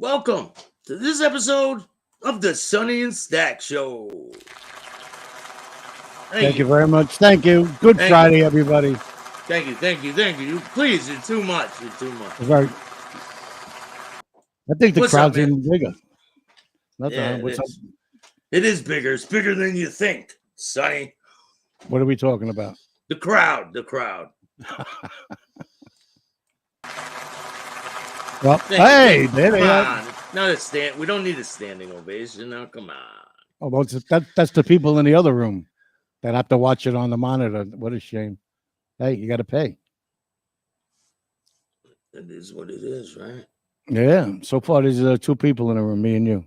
Welcome to this episode of the Sonny and Staxx Show. Thank you very much. Thank you. Good Friday, everybody. Thank you. Please, you're too much. Very. I think the What's crowd's up, man? even bigger. Nothing. Yeah, What's up? It is bigger. It's bigger than you think, Sonny. What are we talking about? The crowd. Well, hey, there they are. Not a stand. We don't need a standing ovation. Now, come on. Oh, well, that's the people in the other room that have to watch it on the monitor. What a shame. Hey, you got to pay. It is what it is, right? Yeah. So far, there's 2 people in the room, me and you.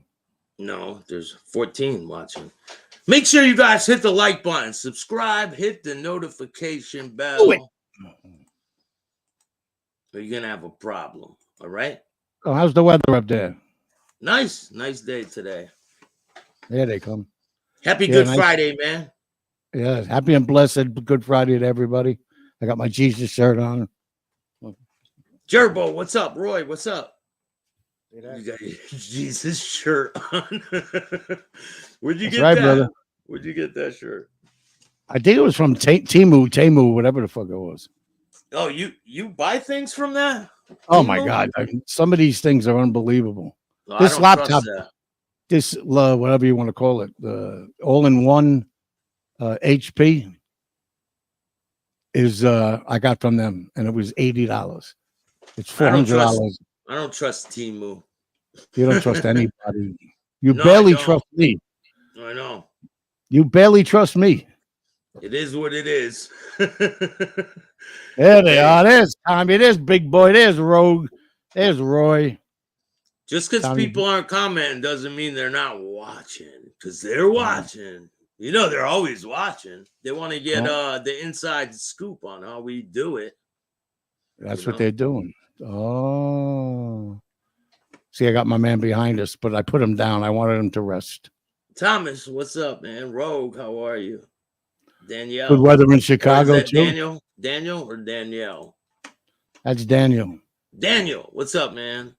No, there's 14 watching. Make sure you guys hit the like button, subscribe, hit the notification bell. Or you're gonna have a problem. All right. Oh, how's the weather up there? Nice day today. There they come. Happy Good Friday, man. Yeah, happy and blessed Good Friday to everybody. I got my Jesus shirt on. Gerbo, what's up? Roy, what's up? You got your Jesus shirt on. Where'd you get that? Brother. Where'd you get that shirt? I think it was from Temu, whatever the fuck it was. Oh, you buy things from that? Oh my God! Some of these things are unbelievable. Oh, this laptop, this whatever you want to call it, the all-in-one HP is I got from them, and it was $80. It's $400. I don't trust Temu. You don't trust anybody. You barely trust me. I know. You barely trust me. It is what it is. There they are. There's Tommy. There's Big Boy. There's Rogue. There's Roy. Just because people aren't commenting doesn't mean they're not watching. Because they're watching. You know, they're always watching. They want to get the inside scoop on how we do it. That's what they're doing. Oh. See, I got my man behind us, but I put him down. I wanted him to rest. Thomas, what's up, man? Rogue, how are you? Danielle. Good weather in Chicago, too. Daniel or Danielle? That's Daniel. Daniel, what's up, man?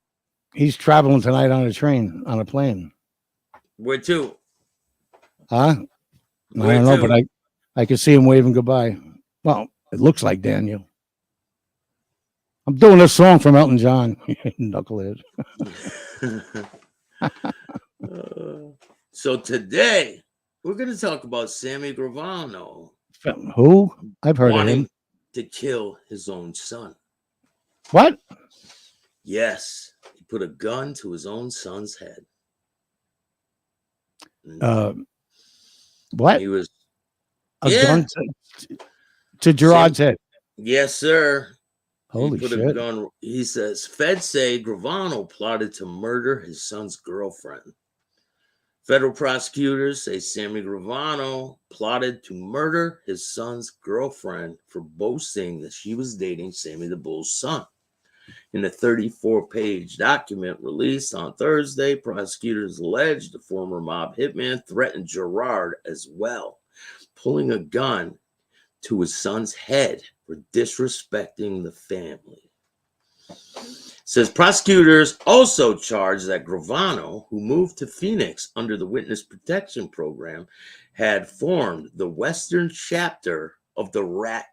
He's traveling tonight on a plane. Where to? Huh? I don't know, but I can see him waving goodbye. Well, it looks like Daniel. I'm doing a song from Elton John. Knucklehead. So today, we're going to talk about Sammy Gravano. Who? I've heard of him. To kill his own son. What? Yes. He put a gun to his own son's head. What? He was a gun to Gerard's head. Yes, sir. Holy shit. He says, Feds say Gravano plotted to murder his son's girlfriend. Federal prosecutors say Sammy Gravano plotted to murder his son's girlfriend for boasting that she was dating Sammy the Bull's son. In a 34-page document released on Thursday, prosecutors alleged the former mob hitman threatened Gerard as well, pulling a gun to his son's head for disrespecting the family. Says prosecutors also charged that Gravano, who moved to Phoenix under the Witness Protection Program, had formed the Western chapter of the Rat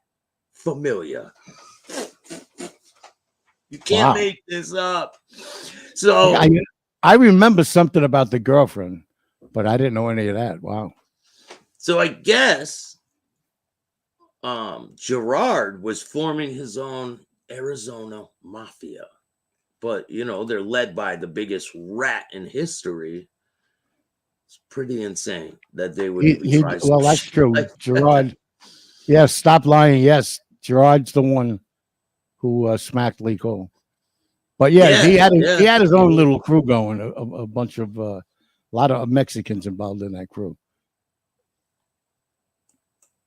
Familia. You can't make this up. So I remember something about the girlfriend, but I didn't know any of that. Wow. So I guess Gerard was forming his own Arizona Mafia. But, you know, they're led by the biggest rat in history. It's pretty insane that they would try. Well, that's true. Gerard. Yes, stop lying. Yes, Gerard's the one who smacked Lee Cole. But yeah, he had his own little crew going. A bunch of a lot of Mexicans involved in that crew.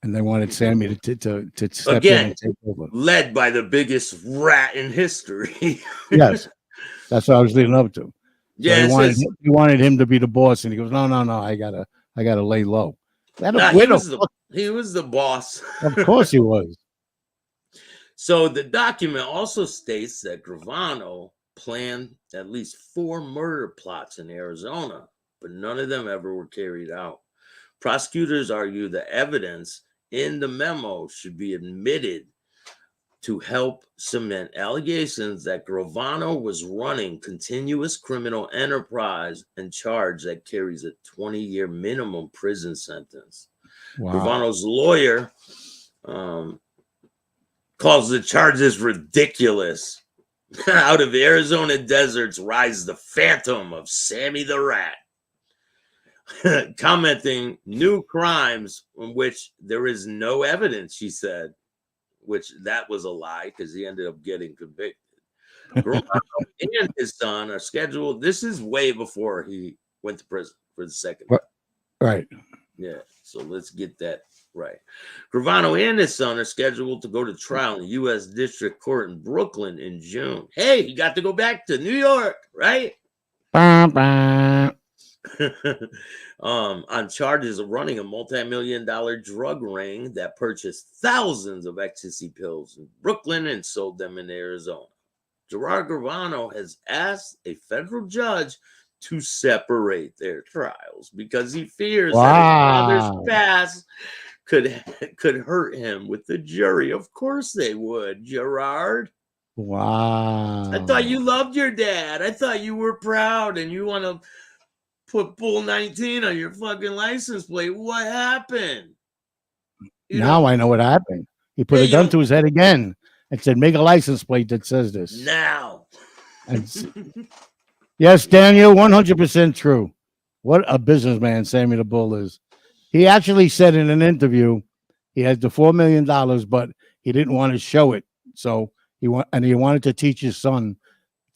And they wanted Sammy to step in and take over. Led by the biggest rat in history. Yes, that's what I was leading up to. Yeah, so he wanted him to be the boss, and he goes, "No, I gotta lay low." He was the boss. Of course, he was. So the document also states that Gravano planned at least 4 murder plots in Arizona, but none of them ever were carried out. Prosecutors argue the evidence in the memo should be admitted to help cement allegations that Gravano was running continuous criminal enterprise and charge that carries a 20-year minimum prison sentence. Wow. Gravano's lawyer calls the charges ridiculous. Out of Arizona deserts rise the phantom of Sammy the Rat, commenting new crimes on which there is no evidence, she said. Which that was a lie because he ended up getting convicted. Gravano and his son are scheduled. This is way before he went to prison for the second time. Right. Yeah. So let's get that right. Gravano and his son are scheduled to go to trial in the U.S. District Court in Brooklyn in June. Hey, he got to go back to New York, right? On charges of running a multi-million-dollar drug ring that purchased thousands of ecstasy pills in Brooklyn and sold them in Arizona. Gerard Gravano has asked a federal judge to separate their trials because he fears that his father's past could hurt him with the jury. Of course they would, Gerard. Wow. I thought you loved your dad. I thought you were proud and you want to put Bull 19 on your fucking license plate. What happened? Now I know what happened. He put a gun to his head again and said, make a license plate that says this. Now. Yes, Daniel, 100% true. What a businessman Sammy the Bull is. He actually said in an interview he had the $4 million, but he didn't want to show it. So he wanted to teach his son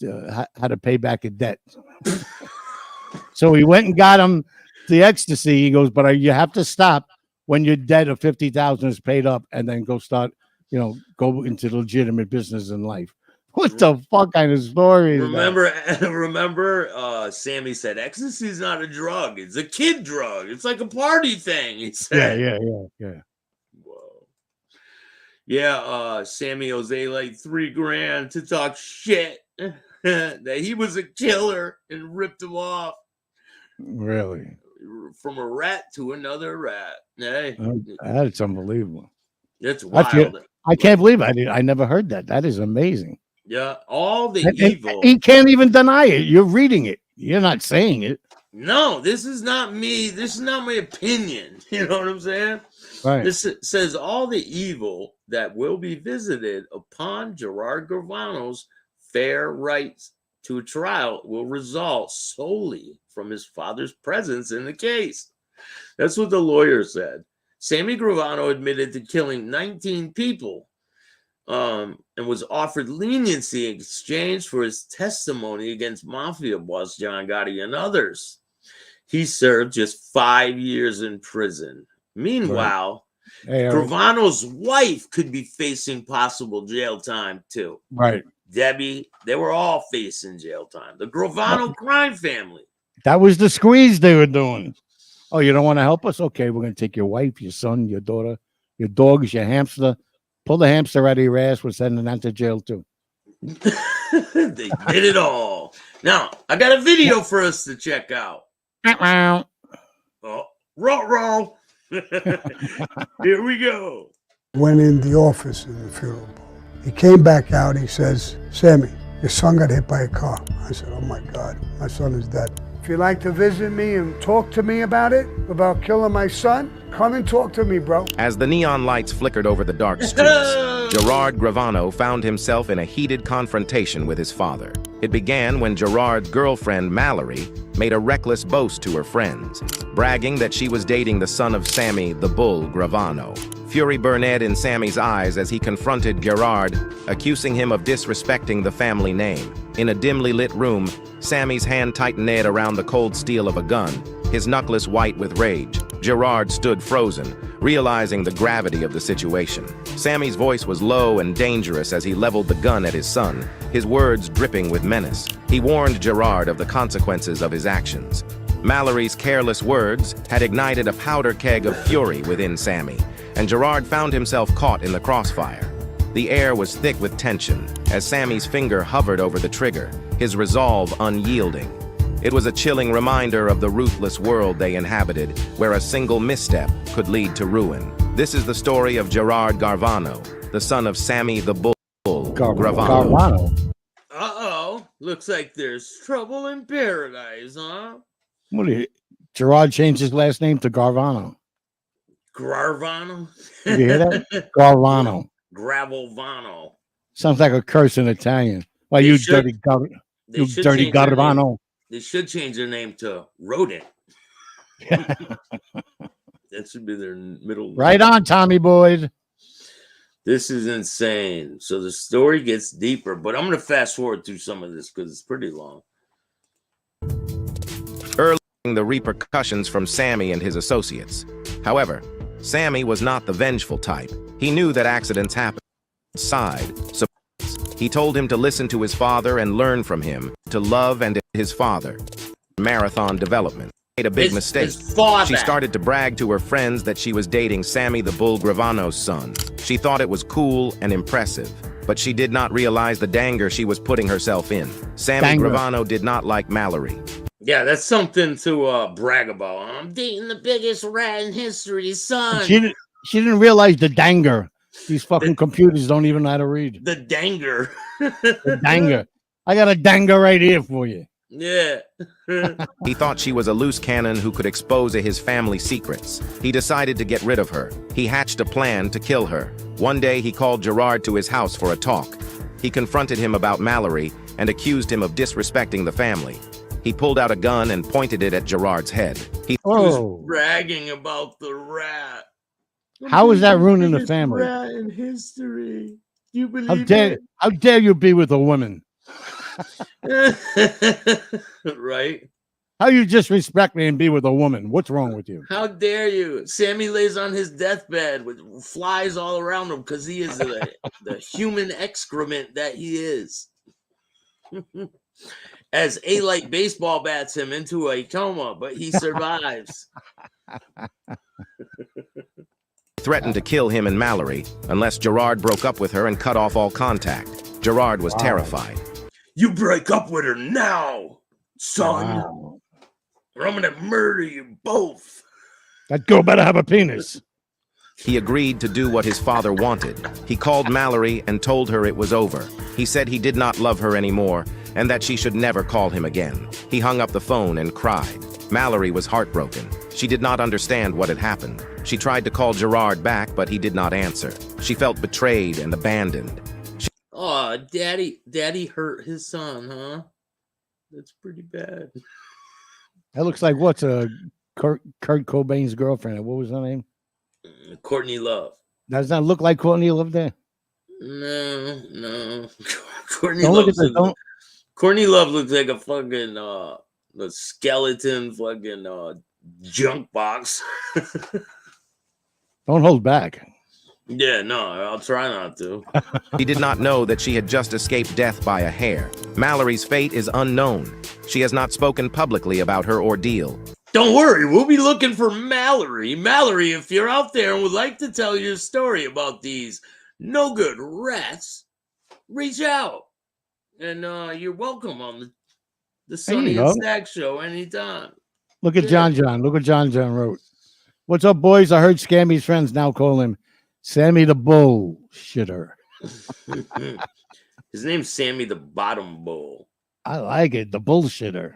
how to pay back a debt. So he went and got him the ecstasy. He goes, but you have to stop when your debt of $50,000 is paid up, and then go start, go into legitimate business in life. What the fuck kind of story is that? Remember, Sammy said, ecstasy is not a drug. It's a kid drug. It's like a party thing, he said. Yeah. Whoa. Yeah, Sammy owes like $3,000 to talk shit that he was a killer and ripped him off. Really? From a rat to another rat. Hey. That's unbelievable. It's wild. I can't believe I never heard that. That is amazing. Yeah, all the evil. He can't even deny it. You're reading it. You're not saying it. No, this is not me. This is not my opinion. You know what I'm saying? Right. This says all the evil that will be visited upon Gerard Gravano's fair rights to a trial will result solely from his father's presence in the case. That's what the lawyer said. Sammy Gravano admitted to killing 19 people and was offered leniency in exchange for his testimony against Mafia boss John Gotti and others. He served just 5 years in prison. Meanwhile, Gravano's wife could be facing possible jail time too. Right. Debbie, they were all facing jail time. The Gravano crime family. That was the squeeze they were doing. Oh, you don't want to help us? Okay, we're going to take your wife, your son, your daughter, your dogs, your hamster. Pull the hamster out of your ass. We're sending that to jail too. They did it all. Now, I got a video for us to check out. Oh, roll. Here we go. Went in the office in the funeral. He came back out. He says, Sammy, your son got hit by a car. I said, oh my God, my son is dead. If you'd like to visit me and talk to me about it, about killing my son, come and talk to me, bro. As the neon lights flickered over the dark streets, Gerard Gravano found himself in a heated confrontation with his father. It began when Gerard's girlfriend, Mallory, made a reckless boast to her friends, bragging that she was dating the son of Sammy the Bull Gravano. Fury burned in Sammy's eyes as he confronted Gerard, accusing him of disrespecting the family name. In a dimly lit room, Sammy's hand tightened around the cold steel of a gun, his knuckles white with rage. Gerard stood frozen, realizing the gravity of the situation. Sammy's voice was low and dangerous as he leveled the gun at his son, his words dripping with menace. He warned Gerard of the consequences of his actions. Mallory's careless words had ignited a powder keg of fury within Sammy, and Gerard found himself caught in the crossfire. The air was thick with tension as Sammy's finger hovered over the trigger, his resolve unyielding. It was a chilling reminder of the ruthless world they inhabited, where a single misstep could lead to ruin. This is the story of Gerard Gravano, the son of Sammy the Bull Gravano. Uh-oh. Looks like there's trouble in paradise, huh? Gerard changed his last name to Gravano. Gravano? You hear that? Gravano. Gravelvano. Sounds like a curse in Italian. Why, you dirty Gravano. They should change their name to Rodent. That should be their middle name. Right on, Tommy boys. This is insane. So the story gets deeper, but I'm going to fast forward through some of this because it's pretty long. Early the repercussions from Sammy and his associates. However, Sammy was not the vengeful type. He knew that accidents happen. So he told him to listen to his father and learn from him, to love and his father. Marathon development. Made a big mistake. She started to brag to her friends that she was dating Sammy the Bull Gravano's son. She thought it was cool and impressive, but she did not realize the danger she was putting herself in. Sammy Gravano did not like Mallory. Yeah, that's something to brag about. I'm dating the biggest rat in history, son. She didn't realize the danger. These fucking computers don't even know how to read. The danger. The danger. I got a danger right here for you. Yeah. He thought she was a loose cannon who could expose his family secrets. He decided to get rid of her. He hatched a plan to kill her. One day, he called Gerard to his house for a talk. He confronted him about Mallory and accused him of disrespecting the family. He pulled out a gun and pointed it at Gerard's head. He was bragging about the rat. How is that ruining the family? Rat in history. Do you believe how dare you be with a woman? Right? How you disrespect me and be with a woman? What's wrong with you? How dare you? Sammy lays on his deathbed with flies all around him because he is the human excrement that he is. As A-Light baseball bats him into a coma, but he survives. Threatened to kill him and Mallory unless Gerard broke up with her and cut off all contact. Gerard was terrified. You break up with her now, son, or I'm gonna murder you both. That girl better have a penis. He agreed to do what his father wanted. He called Mallory and told her it was over. He said he did not love her anymore and that she should never call him again. He hung up the phone and cried. Mallory was heartbroken. She did not understand what had happened. She tried to call Gerard back, but he did not answer. She felt betrayed and abandoned. Oh, daddy hurt his son, huh? That's pretty bad. That looks like what's Kurt Cobain's girlfriend. What was her name? Courtney Love. Does that look like Courtney Love there? No. Courtney Love looks like a fucking a skeleton fucking junk box. Don't hold back. Yeah, no, I'll try not to. He did not know that she had just escaped death by a hair. Mallory's fate is unknown. She has not spoken publicly about her ordeal. Don't worry, we'll be looking for Mallory. Mallory, if you're out there and would like to tell your story about these no-good rats, reach out. And you're welcome on the Sonny and Staxx show anytime. Look at John. Look what John wrote. What's up, boys? I heard Scammy's friends now call him Sammy the Bull shitter. His name's Sammy the Bottom Bull. I like it. The bullshitter.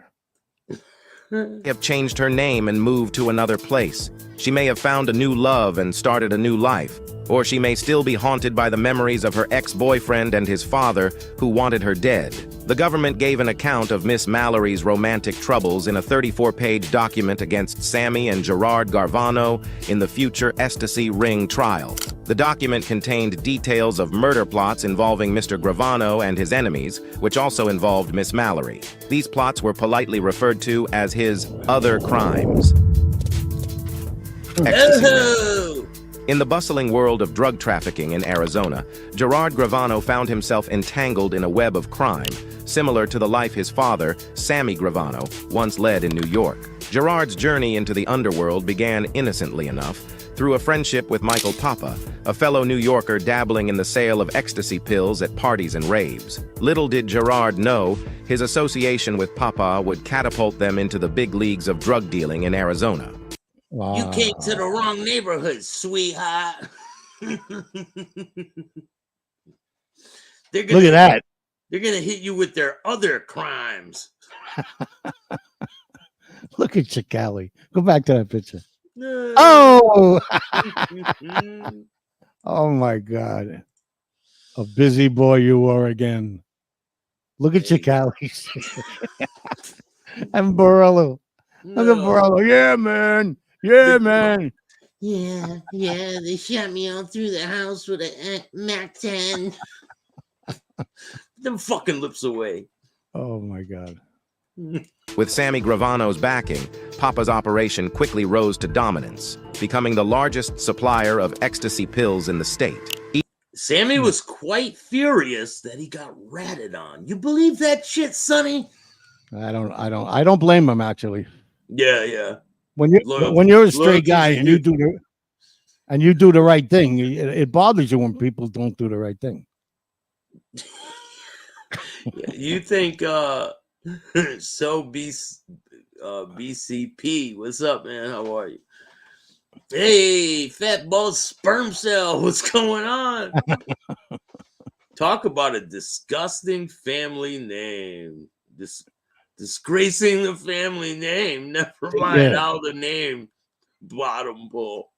Have changed her name and moved to another place. She may have found a new love and started a new life. Or she may still be haunted by the memories of her ex-boyfriend and his father, who wanted her dead. The government gave an account of Miss Mallory's romantic troubles in a 34-page document against Sammy and Gerard Gravano in the future Ecstasy Ring trial. The document contained details of murder plots involving Mr. Gravano and his enemies, which also involved Miss Mallory. These plots were politely referred to as his other crimes. In the bustling world of drug trafficking in Arizona, Gerard Gravano found himself entangled in a web of crime, similar to the life his father, Sammy Gravano, once led in New York. Gerard's journey into the underworld began innocently enough, Through a friendship with Michael Papa, a fellow New Yorker dabbling in the sale of ecstasy pills at parties and raves. Little did Gerard know, his association with Papa would catapult them into the big leagues of drug dealing in Arizona. Wow. You came to the wrong neighborhood, sweetheart. Look at that. They're going to hit you with their other crimes. Look at Chicali. Go back to that picture. Oh! Oh, my God. A busy boy you are again. Look at Chicali. And Borello. Look at Borello. Yeah, man. Yeah, man. Yeah, they shot me all through the house with a Mac 10. Them fucking lips away. Oh, my God. With Sammy Gravano's backing, Papa's operation quickly rose to dominance, becoming the largest supplier of ecstasy pills in the state. Sammy was quite furious that he got ratted on. You believe that shit, Sonny? I don't blame him, actually. Yeah. When you're a straight guy and you do the right thing, it bothers you when people don't do the right thing. Yeah, you think BCP, what's up, man? How are you? Hey, fat ball sperm cell, what's going on? Talk about a disgusting family name. Disgracing the family name. Never mind how the name bottom bull.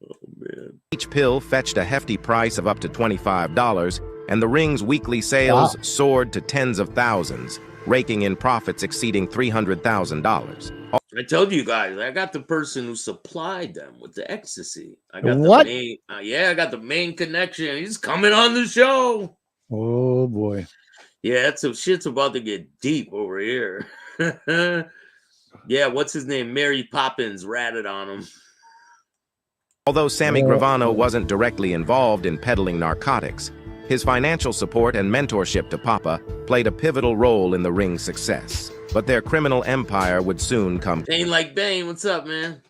Oh, man. Each pill fetched a hefty price of up to $25, and the ring's weekly sales soared to tens of thousands, raking in profits exceeding $300,000. I told you guys, I got the person who supplied them with the ecstasy. I got what? The main, I got the main connection. He's coming on the show. Oh boy. Yeah, shit's about to get deep over here. Yeah, what's his name? Mary Poppins ratted on him. Although Sammy Gravano wasn't directly involved in peddling narcotics, his financial support and mentorship to Papa played a pivotal role in the ring's success. But their criminal empire would soon come Pain like Bane, what's up, man?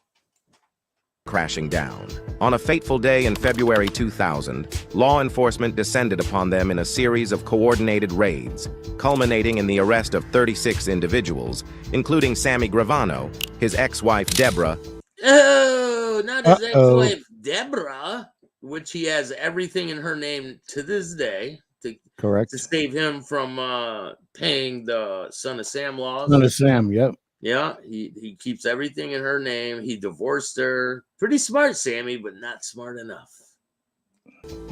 Crashing down. On a fateful day in February 2000, law enforcement descended upon them in a series of coordinated raids, culminating in the arrest of 36 individuals, including Sammy Gravano, his ex-wife Deborah. Oh, not his ex-wife Deborah, which he has everything in her name to this day. Correct. To save him from paying the Son of Sam laws. Son of Sam, yep. Yeah, he keeps everything in her name. He divorced her. Pretty smart, Sammy, but not smart enough.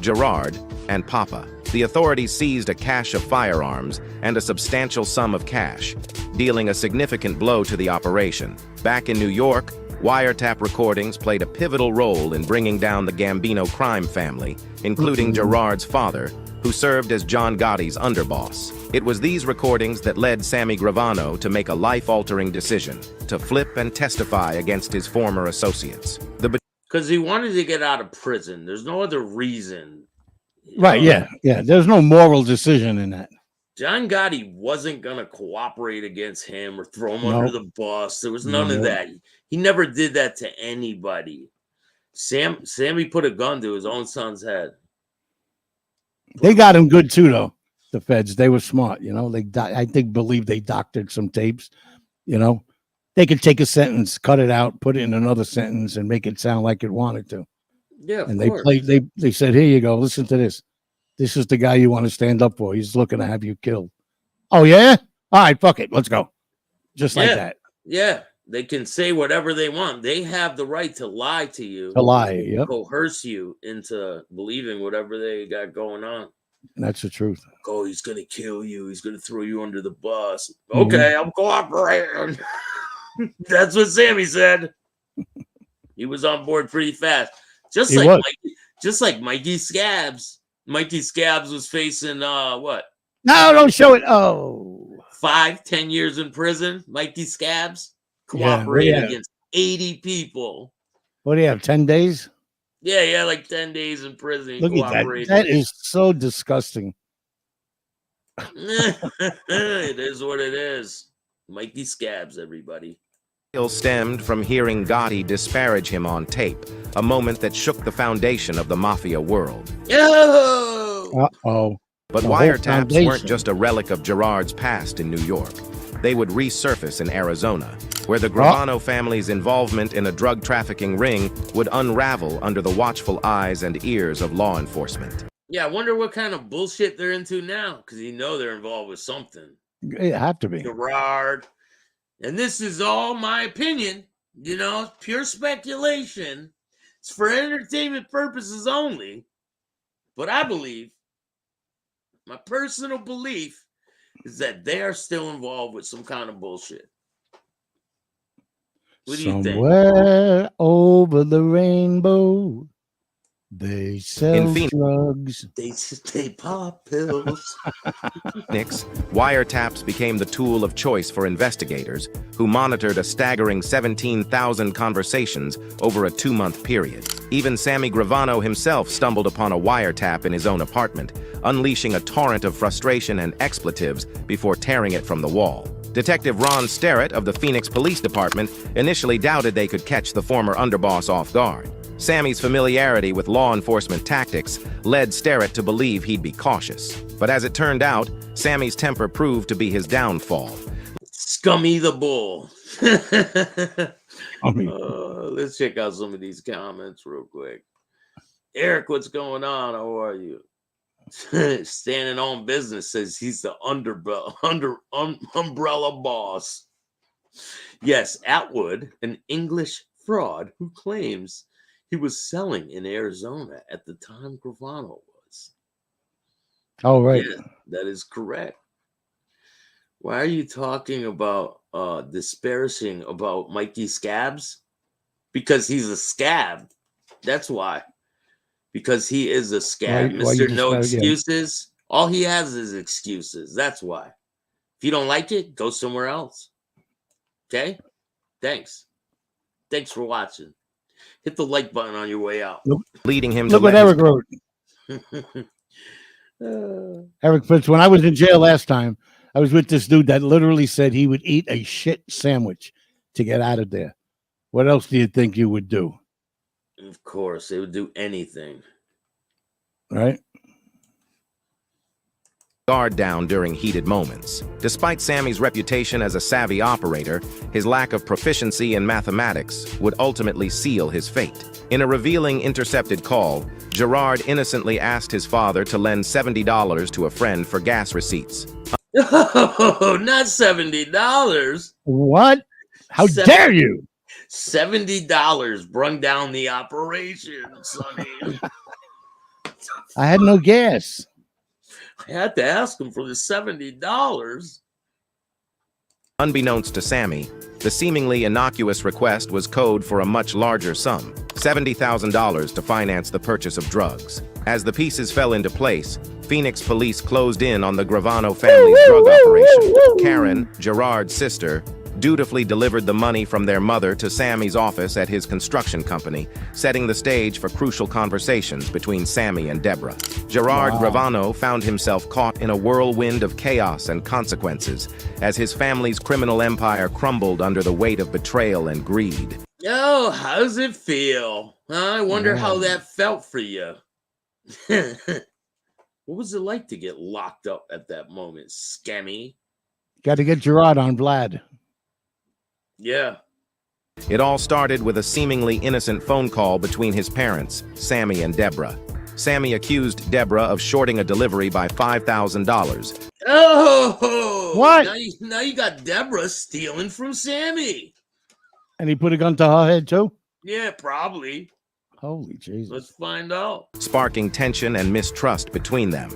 Gerard and Papa. The authorities seized a cache of firearms and a substantial sum of cash, dealing a significant blow to the operation. Back in New York, wiretap recordings played a pivotal role in bringing down the Gambino crime family, including Gerard's father, who served as John Gotti's underboss. It was these recordings that led Sammy Gravano to make a life-altering decision, to flip and testify against his former associates. Because he wanted to get out of prison. There's no other reason. Right, yeah. There's no moral decision in that. John Gotti wasn't going to cooperate against him or throw him under the bus. There was none of that. He never did that to anybody. Sammy put a gun to his own son's head. They got him good too, though. The feds, they were smart, I believe they doctored some tapes. They could take a sentence, cut it out, put it in another sentence, and make it sound like it wanted to. Yeah, and they said, "Here you go. Listen to this. This is the guy you want to stand up for. He's looking to have you killed." Oh yeah, all right, fuck it, let's go. Just like that. Yeah, they can say whatever they want. They have the right to lie to you. To lie, yep. Coerce you into believing whatever they got going on. And that's the truth. Oh, he's gonna kill you. He's gonna throw you under the bus. Okay, I'm cooperating. That's what Sammy said. He was on board pretty fast. Just like Mikey Scabs. Mikey Scabs was facing what? No, don't show it. Oh, 5-10 years in prison. Mikey Scabs cooperated against 80 people. What do you have? 10 days? Yeah, like 10 days in prison. Look at that. That is so disgusting. It is what it is. Mikey Scabs, everybody. Stemmed from hearing Gotti disparage him on tape, a moment that shook the foundation of the Mafia world. Yo! Uh-oh. But wiretaps weren't just a relic of Gerard's past in New York. They would resurface in Arizona, where the Gravano family's involvement in a drug trafficking ring would unravel under the watchful eyes and ears of law enforcement. Yeah, I wonder what kind of bullshit they're into now, because you know they're involved with something. It had to be. Gerard. And this is all my opinion, you know, pure speculation. It's for entertainment purposes only. But I believe, my personal belief, is that they are still involved with some kind of bullshit. What do you think? Somewhere over the rainbow, they sell drugs. They pop pills. Phoenix, wiretaps became the tool of choice for investigators who monitored a staggering 17,000 conversations over a 2-month period. Even Sammy Gravano himself stumbled upon a wiretap in his own apartment, unleashing a torrent of frustration and expletives before tearing it from the wall. Detective Ron Sterrett of the Phoenix Police Department initially doubted they could catch the former underboss off guard. Sammy's familiarity with law enforcement tactics led Sterrett to believe he'd be cautious. But as it turned out, Sammy's temper proved to be his downfall. Sammy the Bull. Let's check out some of these comments real quick. Eric, what's going on? How are you? Standing on business says he's the umbrella boss. Yes, Atwood, an English fraud who claims he was selling in Arizona at the time Gravano was. Oh, right. Yeah, that is correct. Why are you talking about disparaging about Mikey Scabs? Because he's a scab. That's why. Because he is a scab. Mr. No Excuses. All he has is excuses. That's why. If you don't like it, go somewhere else. Okay? Thanks. Thanks for watching. Hit the like button on your way out. Leading him Look to what Eric wrote. Eric Fitz, when I was in jail last time, I was with this dude that literally said he would eat a shit sandwich to get out of there. What else do you think you would do? Of course, they would do anything. Right? Guard down during heated moments. Despite Sammy's reputation as a savvy operator, his lack of proficiency in mathematics would ultimately seal his fate. In a revealing intercepted call, Gerard innocently asked his father to lend $70 to a friend for gas receipts. Oh, not $70. What? How dare you? $70 brung down the operation, Sonny. I had no gas. I had to ask him for the $70. Unbeknownst to Sammy, the seemingly innocuous request was code for a much larger sum, $70,000 to finance the purchase of drugs. As the pieces fell into place, Phoenix police closed in on the Gravano family's drug operation. Karen, Gerard's sister, dutifully delivered the money from their mother to Sammy's office at his construction company, setting the stage for crucial conversations between Sammy and Deborah. Gerard Gravano found himself caught in a whirlwind of chaos and consequences as his family's criminal empire crumbled under the weight of betrayal and greed. Oh, how does it feel? I wonder how that felt for you. What was it like to get locked up at that moment, Scammy? Got to get Gerard on Vlad. Yeah. It all started with a seemingly innocent phone call between his parents, Sammy and Deborah. Sammy accused Deborah of shorting a delivery by $5,000. Oh! What? Now you got Deborah stealing from Sammy. And he put a gun to her head, too? Yeah, probably. Holy Jesus. Let's find out. Sparking tension and mistrust between them.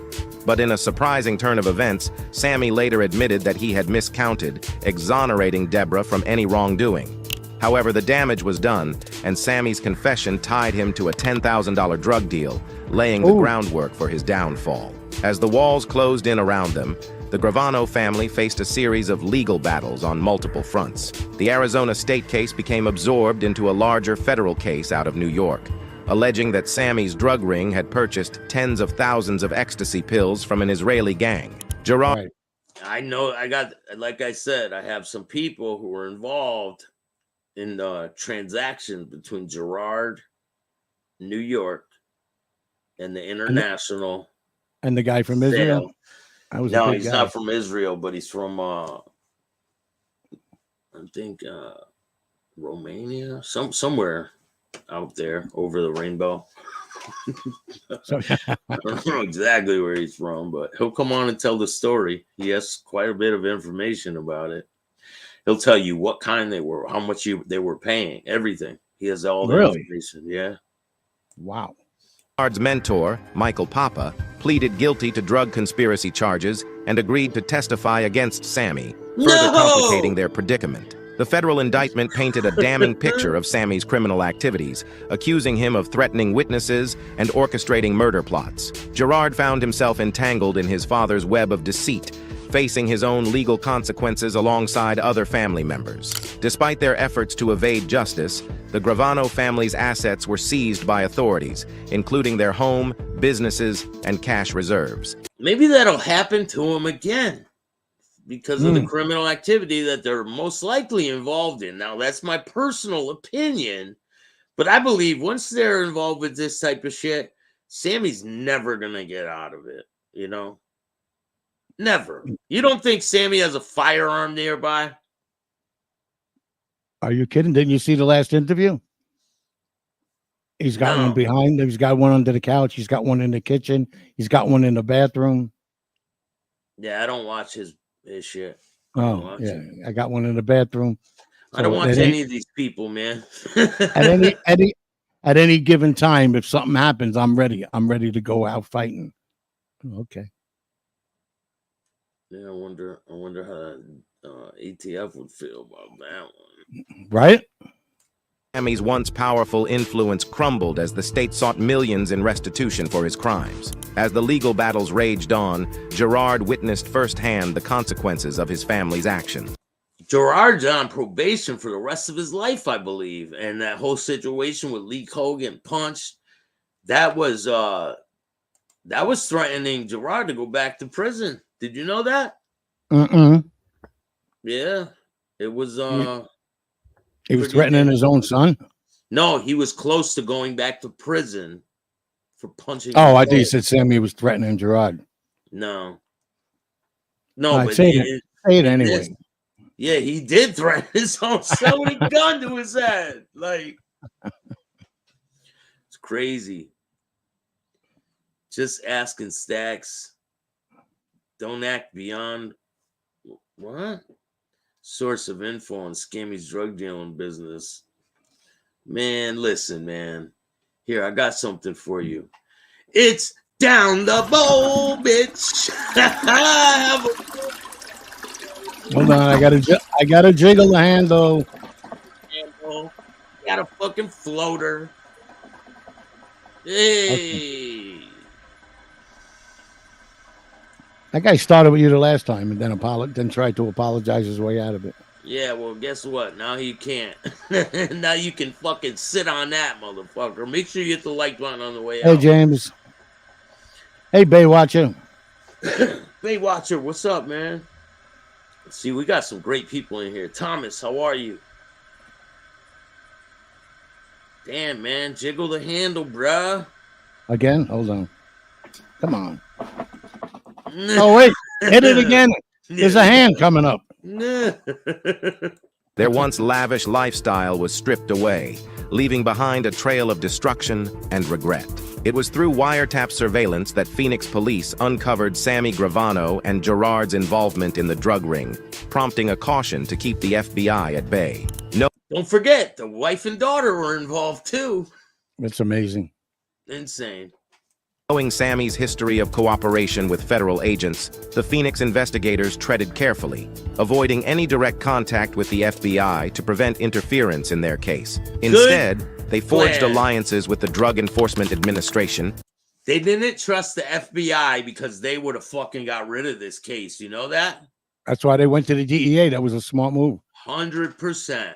But in a surprising turn of events, Sammy later admitted that he had miscounted, exonerating Deborah from any wrongdoing. However, the damage was done, and Sammy's confession tied him to a $10,000 drug deal, laying the groundwork for his downfall. As the walls closed in around them, the Gravano family faced a series of legal battles on multiple fronts. The Arizona state case became absorbed into a larger federal case out of New York, alleging that Sammy's drug ring had purchased tens of thousands of ecstasy pills from an Israeli gang. Gerard. I know, like I said, I have some people who were involved in the transaction between Gerard, New York, and the international and the guy from Israel. sale. I was No, he's not from Israel, but he's from I think Romania, somewhere out there over the rainbow. I don't know exactly where he's from, but he'll come on and tell the story. He has quite a bit of information about it. He'll tell you what kind they were, how much they were paying, everything. He has all the information. Yeah. Wow. Gerard's mentor, Michael Papa, pleaded guilty to drug conspiracy charges and agreed to testify against Sammy, further complicating their predicament. The federal indictment painted a damning picture of Sammy's criminal activities, accusing him of threatening witnesses and orchestrating murder plots. Gerard found himself entangled in his father's web of deceit, facing his own legal consequences alongside other family members. Despite their efforts to evade justice, the Gravano family's assets were seized by authorities, including their home, businesses, and cash reserves. Maybe that'll happen to him again because of the criminal activity that they're most likely involved in. Now, that's my personal opinion, but I believe once they're involved with this type of shit, Sammy's never going to get out of it, you know? Never. You don't think Sammy has a firearm nearby? Are you kidding? Didn't you see the last interview? He's got one behind him. He's got one under the couch. He's got one in the kitchen. He's got one in the bathroom. Yeah, I don't watch his shit. Oh, yeah. I got one in the bathroom. So I don't watch any of these people, man. at any given time, if something happens, I'm ready. I'm ready to go out fighting. Okay. Yeah, I wonder how ATF would feel about that one. Right? Sammy's once powerful influence crumbled as the state sought millions in restitution for his crimes. As the legal battles raged on, Gerard witnessed firsthand the consequences of his family's actions. Gerard's on probation for the rest of his life, I believe. And that whole situation with Lee Hogan punched, that was threatening Gerard to go back to prison. Did you know that? Yeah. It was he was threatening his own son? No, he was close to going back to prison for punching. Oh, I think you said Sammy was threatening Gerard. No, but say it anyway. Yeah, he did threaten his own son with a gun to his head. Like, it's crazy. Just asking Staxx. Don't act beyond what? Source of info on Scammy's drug dealing business. Man, listen, man. Here, I got something for you. It's down the bowl, bitch. Hold on, I gotta jiggle the handle. Got a fucking floater. Hey. Okay. That guy started with you the last time and then tried to apologize his way out of it. Yeah, well, guess what? Now you can't. Now you can fucking sit on that, motherfucker. Make sure you hit the like button on the way out. Hey, James. Hey, Baywatcher. Baywatcher, what's up, man? Let's see, we got some great people in here. Thomas, how are you? Damn, man. Jiggle the handle, bruh. Again? Hold on. Come on. Oh, wait. Hit it again. There's a hand coming up. Their once lavish lifestyle was stripped away, leaving behind a trail of destruction and regret. It was through wiretap surveillance that Phoenix police uncovered Sammy Gravano and Gerard's involvement in the drug ring, prompting a caution to keep the FBI at bay. Don't forget, the wife and daughter were involved too. It's amazing. Insane. Knowing Sammy's history of cooperation with federal agents, the Phoenix investigators treaded carefully, avoiding any direct contact with the FBI to prevent interference in their case. Instead, they forged alliances with the Drug Enforcement Administration. They didn't trust the FBI because they would have fucking got rid of this case. You know that? That's why they went to the DEA. That was a smart move. 100%.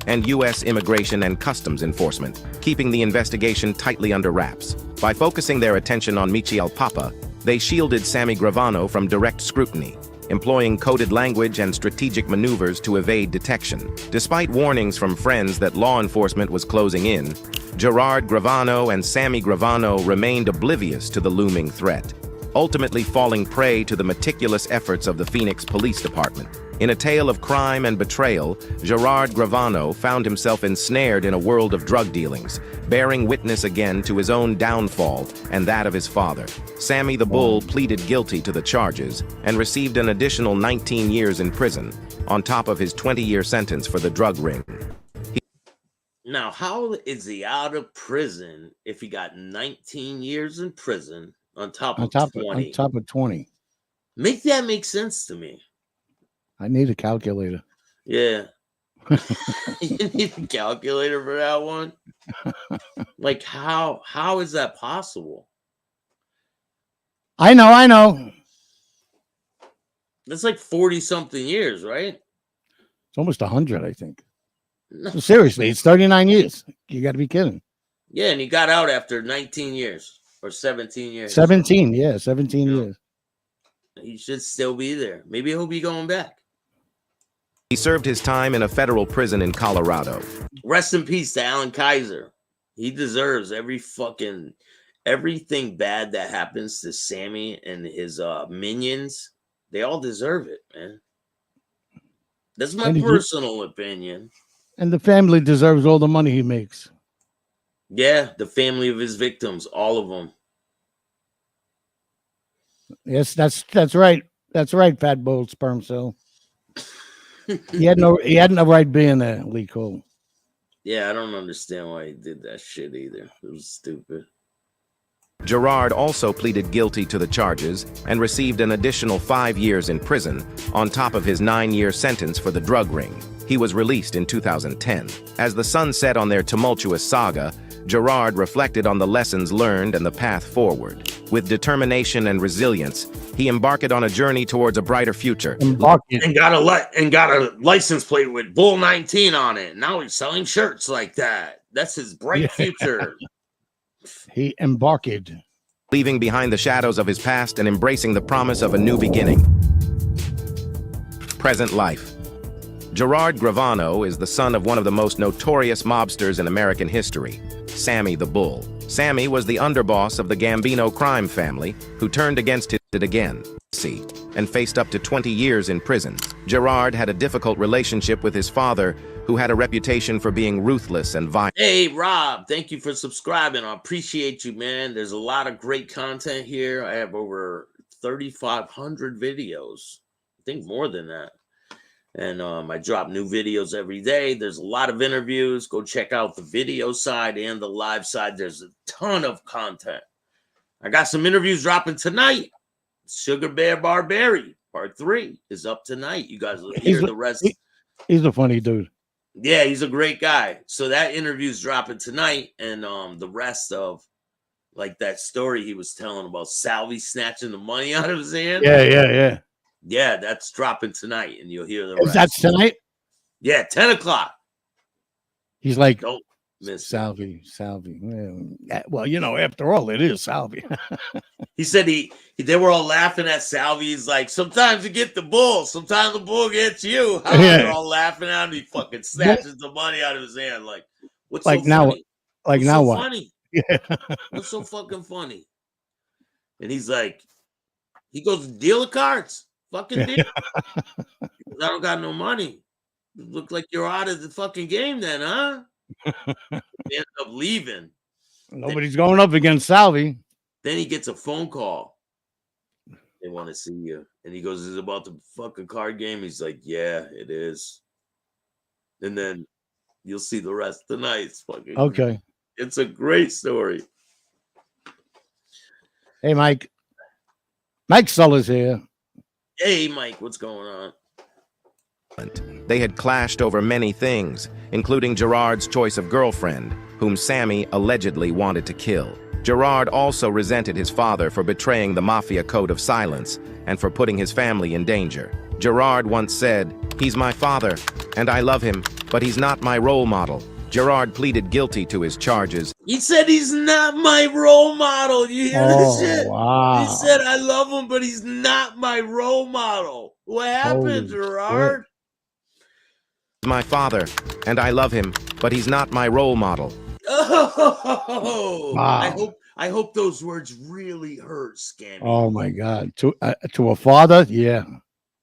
And U.S. Immigration and Customs Enforcement, keeping the investigation tightly under wraps. By focusing their attention on Michiel Papa, they shielded Sammy Gravano from direct scrutiny. employing coded language and strategic maneuvers to evade detection. Despite warnings from friends that law enforcement was closing in, Gerard Gravano and Sammy Gravano remained oblivious to the looming threat, ultimately falling prey to the meticulous efforts of the Phoenix Police Department. In a tale of crime and betrayal, Gerard Gravano found himself ensnared in a world of drug dealings, bearing witness again to his own downfall and that of his father. Sammy the Bull pleaded guilty to the charges and received an additional 19 years in prison, on top of his 20-year sentence for the drug ring. Now, how is he out of prison if he got 19 years in prison on top of 20? On top of 20. Make that make sense to me. I need a calculator. Yeah. You need a calculator for that one? Like, how is that possible? I know. That's like 40-something years, right? It's almost 100, I think. So seriously, it's 39 years. You got to be kidding. Yeah, and he got out after 19 years or 17 years. 17 years. He should still be there. Maybe he'll be going back. He served his time in a federal prison in Colorado. Rest in peace to Alan Kaiser. He deserves everything bad that happens to Sammy and his minions. They all deserve it, man. That's my personal opinion. And the family deserves all the money he makes. Yeah, the family of his victims, all of them. Yes, that's right. That's right, Fat Bowl Sperm Cell. He had no right being there, Lee Cole. Yeah, I don't understand why he did that shit either. It was stupid. Gerard also pleaded guilty to the charges and received an additional 5 years in prison on top of his 9-year sentence for the drug ring. He was released in 2010. As the sun set on their tumultuous saga, Gerard reflected on the lessons learned and the path forward. With determination and resilience, he embarked on a journey towards a brighter future. And got a license plate with Bull 19 on it. Now he's selling shirts like that. That's his bright future. He embarked. Leaving behind the shadows of his past and embracing the promise of a new beginning. Present life. Gerard Gravano is the son of one of the most notorious mobsters in American history, Sammy the Bull. Sammy was the underboss of the Gambino crime family, who turned against it again, and faced up to 20 years in prison. Gerard had a difficult relationship with his father, who had a reputation for being ruthless and violent. Hey, Rob, thank you for subscribing. I appreciate you, man. There's a lot of great content here. I have over 3,500 videos. I think more than that. And I drop new videos every day. There's a lot of interviews. Go check out the video side and the live side. There's a ton of content. I got some interviews dropping tonight. Sugar Bear Barberi, part 3 is up tonight. You guys will hear the rest. He's a funny dude. Yeah, he's a great guy. So that interview's dropping tonight. And the rest of like that story he was telling about Salvi snatching the money out of his hand. Yeah. Yeah, that's dropping tonight, and you'll hear the rest. Is that tonight? Yeah, 10 o'clock. He's like, don't miss Salvi. Well, you know, after all, it is Salvi. He said they were all laughing at Salvi. He's like, sometimes you get the bull, sometimes the bull gets you. They're all laughing at him. He fucking snatches the money out of his hand. Like, what's like so now? funny? Like what's now so what? Funny? Yeah. What's so fucking funny? And he's like, he goes, deal of cards. Fucking deal. I don't got no money. Look like you're out of the fucking game then, huh? They end up leaving. Nobody's going up against Salvi. Then he gets a phone call. They want to see you. And he goes, is it about the fucking card game? He's like, yeah, it is. And then you'll see the rest tonight. It's fucking okay. It's a great story. Hey, Mike. Mike Sulla's here. Hey, Mike, what's going on? They had clashed over many things, including Gerard's choice of girlfriend, whom Sammy allegedly wanted to kill. Gerard also resented his father for betraying the Mafia code of silence and for putting his family in danger. Gerard once said, "He's my father, and I love him, but he's not my role model." Gerard pleaded guilty to his charges. He said he's not my role model. You hear this shit? Wow. He said I love him, but he's not my role model. What happened, Gerard? My father, and I love him, but he's not my role model. Oh, wow. I hope those words really hurt, Scammy. Oh my God. To a father, yeah.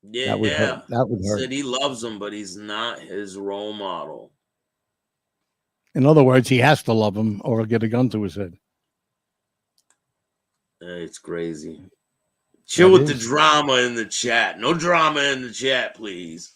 Yeah, that would hurt. That would hurt. Said he loves him, but he's not his role model. In other words, he has to love him or get a gun to his head. It's crazy. Chill with the drama in the chat. No drama in the chat, please.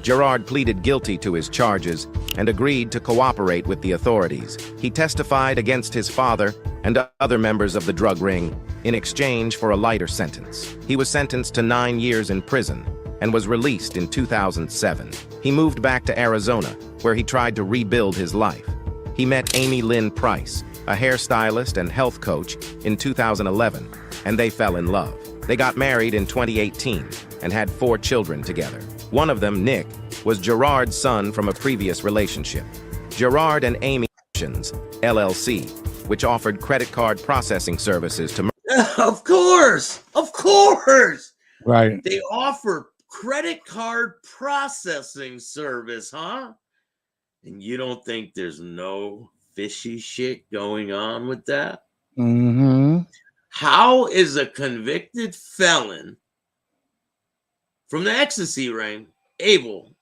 Gerard pleaded guilty to his charges and agreed to cooperate with the authorities. He testified against his father and other members of the drug ring in exchange for a lighter sentence. He was sentenced to 9 years in prison and was released in 2007. He moved back to Arizona, where he tried to rebuild his life. He met Amy Lynn Price, a hairstylist and health coach, in 2011, and they fell in love. They got married in 2018 and had 4 children together. One of them, Nick, was Gerard's son from a previous relationship. Gerard and Amy LLC, which offered credit card processing services to... Of course! Right. They offer credit card processing service, huh? And you don't think there's no fishy shit going on with that? Mm-hmm. How is a convicted felon from the ecstasy ring able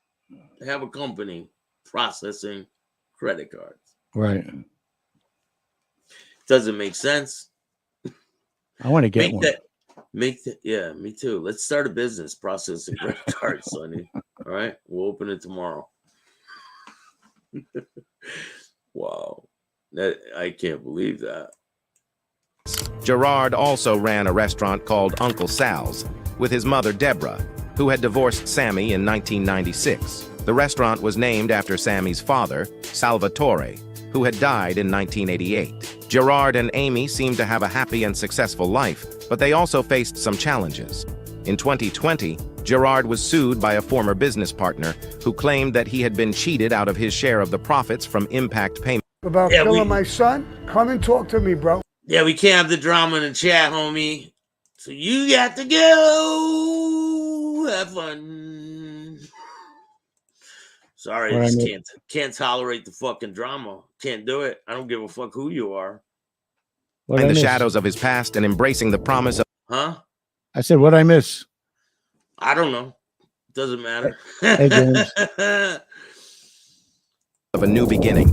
to have a company processing credit cards? Right. Doesn't make sense. I want to get one. Yeah, me too. Let's start a business processing credit cards, Sonny. All right, we'll open it tomorrow. Wow, I can't believe that. Gerard also ran a restaurant called Uncle Sal's with his mother, Deborah, who had divorced Sammy in 1996. The restaurant was named after Sammy's father, Salvatore, who had died in 1988. Gerard and Amy seemed to have a happy and successful life, but they also faced some challenges. In 2020, Gerard was sued by a former business partner who claimed that he had been cheated out of his share of the profits from impact payment. About killing my son? Come and talk to me, bro. Yeah, we can't have the drama in the chat, homie. So you got to go. Have fun. Sorry, I just can't tolerate the fucking drama. Can't do it. I don't give a fuck who you are. In the shadows of his past and embracing the promise of... Huh? I said, what'd I miss? I don't know. Doesn't matter. Hey, James. of a new beginning.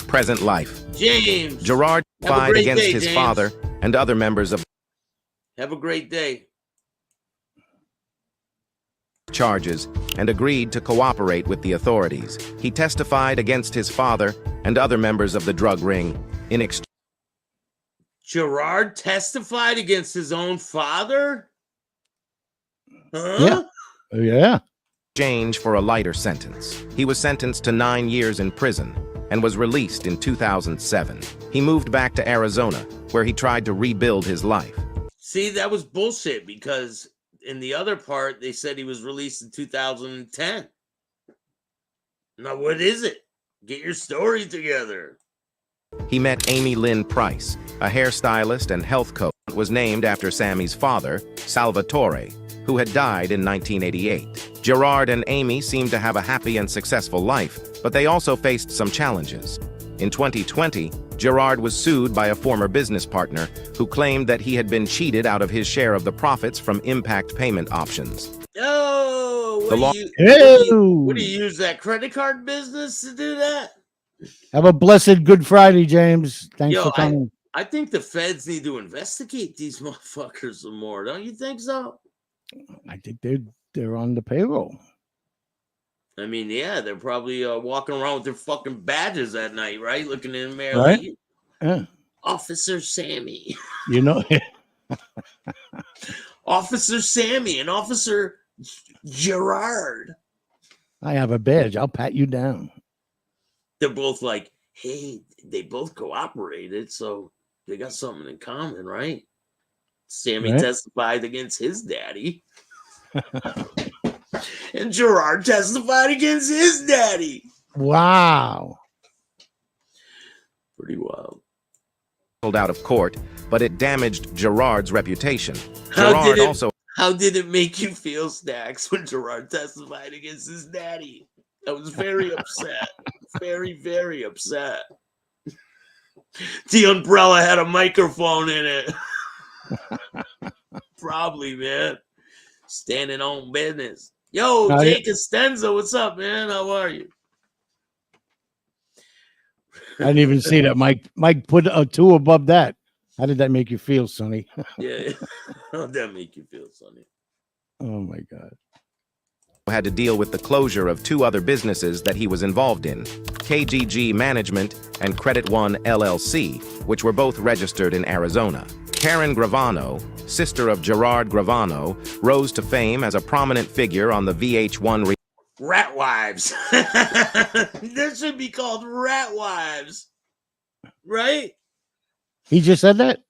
Present life. James. Gerard fought against his father and other members of... Have a great day. ...charges and agreed to cooperate with the authorities. He testified against his father and other members of the drug ring in exchange. Gerard testified against his own father? Huh? Yeah. Yeah. Exchange for a lighter sentence. He was sentenced to 9 years in prison and was released in 2007. He moved back to Arizona, where he tried to rebuild his life. See, that was bullshit, because in the other part, they said he was released in 2010. Now, what is it? Get your story together. He met Amy Lynn Price, a hairstylist and health coach, was named after Sammy's father, Salvatore, who had died in 1988. Gerard and Amy seemed to have a happy and successful life, but they also faced some challenges. In 2020, Gerard was sued by a former business partner who claimed that he had been cheated out of his share of the profits from impact payment options. Oh, what do you use that credit card business to do that? Have a blessed Good Friday, James. Thanks for coming. I think the feds need to investigate these motherfuckers some more. Don't you think so? I think they're on the payroll. I mean, yeah, they're probably walking around with their fucking badges at night, right? Looking in the mirror, right? Like, Yeah. Officer Sammy. You know, Officer Sammy and Officer Gerard. I have a badge. I'll pat you down. They're both like, hey, they both cooperated, so they got something in common, right? Sammy testified against his daddy. And Gerard testified against his daddy. Wow. Pretty wild. Out of court, but it damaged Gerard's reputation. How did it make you feel, Staxx, when Gerard testified against his daddy? I was very upset. Very, very upset. The umbrella had a microphone in it. Probably, man. Standing on business. Yo, Jake Costanza, what's up, man? How are you? I didn't even see that. Mike put a 2 above that. How did that make you feel, Sonny? Yeah. How did that make you feel, Sonny? Oh, my God. Had to deal with the closure of 2 other businesses that he was involved in, KGG Management and Credit One LLC, which were both registered in Arizona. Karen Gravano, sister of Gerard Gravano, rose to fame as a prominent figure on the VH1 Rat Wives. That should be called Rat Wives. Right? He just said that?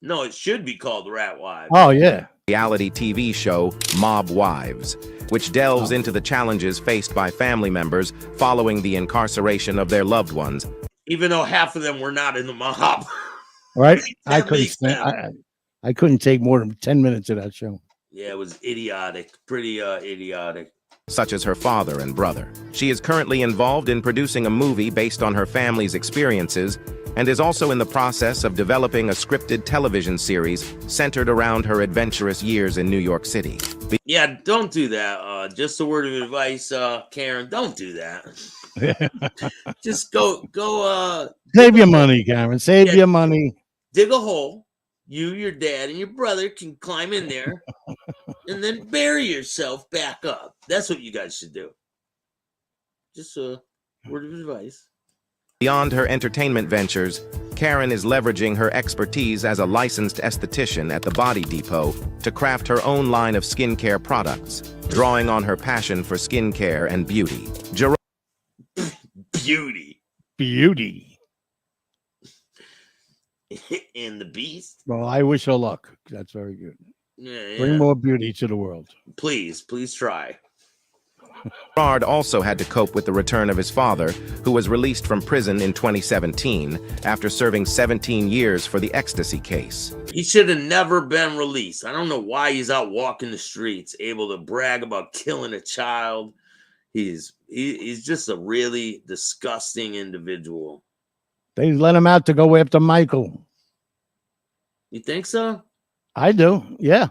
No, it should be called Rat Wives. Oh, yeah. Reality TV show Mob Wives, which delves into the challenges faced by family members following the incarceration of their loved ones. Even though half of them were not in the mob. Right? I couldn't take more than 10 minutes of that show. Yeah, it was idiotic. Pretty idiotic. Such as her father and brother. She is currently involved in producing a movie based on her family's experiences and is also in the process of developing a scripted television series centered around her adventurous years in New York City. Yeah, don't do that. Just a word of advice, Karen, don't do that. Just go save your money, Karen. Save your money. Dig a hole. You, your dad, and your brother can climb in there and then bury yourself back up. That's what you guys should do. Just a word of advice. Beyond her entertainment ventures, Karen is leveraging her expertise as a licensed esthetician at the Body Depot to craft her own line of skincare products, drawing on her passion for skincare and beauty. Beauty. In the beast. Well, I wish her luck. That's very good. Yeah. Bring more beauty to the world. Please try. Gerard also had to cope with the return of his father, who was released from prison in 2017 after serving 17 years for the ecstasy case. He should have never been released. I don't know why he's out walking the streets, able to brag about killing a child. He's just a really disgusting individual. They let him out to go after Michael. You think so? I do. Yeah.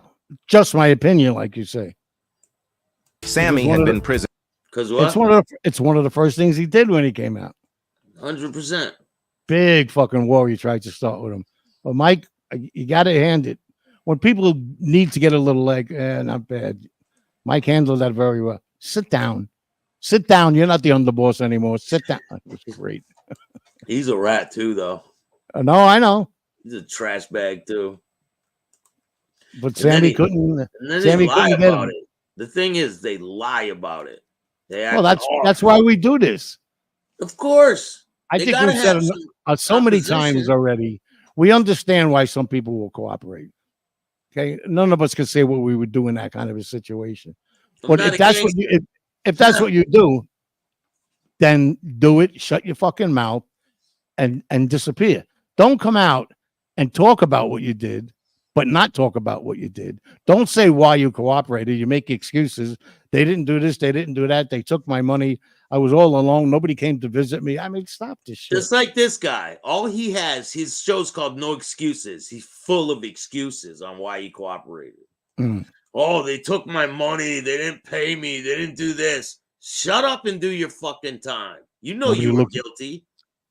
Just my opinion, like you say. Sammy had been in prison. Because what? It's one of the first things he did when he came out. 100%. Big fucking war he tried to start with him. But Mike, you got to hand it. When people need to get a little leg, not bad. Mike handled that very well. Sit down. Sit down. You're not the underboss anymore. Sit down. It was great. He's a rat too, though. No, I know. He's a trash bag too. But Sammy couldn't. And then Sammy they lie couldn't get about him. it. The thing is, they lie about it. Well, that's why we do this. Of course. I think we've said so many times already. We understand why some people will cooperate. Okay, none of us can say what we would do in that kind of a situation. But if that's what you do, then do it. Shut your fucking mouth and disappear. Don't come out and talk about what you did, but not talk about what you did. Don't say why you cooperated. You make excuses. They didn't do this. They didn't do that. They took my money. I was all alone. Nobody came to visit me. I mean, stop this shit. Just like this guy. All he has, his show's called No Excuses. He's full of excuses on why he cooperated. Oh, they took my money. They didn't pay me. They didn't do this. Shut up and do your fucking time. You know you were guilty.